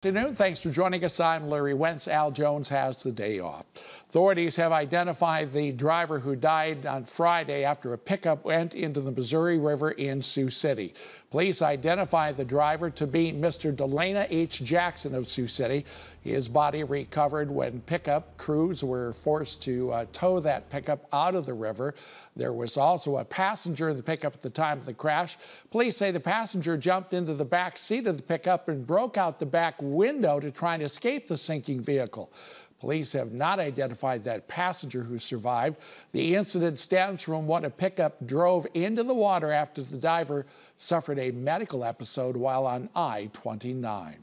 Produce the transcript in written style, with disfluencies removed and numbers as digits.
Good afternoon. Thanks for joining us. I'm Larry Wentz. Al Jones has the day off. Authorities have identified the driver who died on Friday after a pickup went into the Missouri River in Sioux City. Police identified the driver to be Mr. Delana H. Jackson of Sioux City. His body recovered when pickup crews were forced to tow that pickup out of the river. There was also a passenger in the pickup at the time of the crash. Police say the passenger jumped into the back seat of the pickup and broke out the back window to try and escape the sinking vehicle. Police have not identified that passenger who survived. The incident stems from when a pickup drove into the water after the diver suffered a medical episode while on I-29.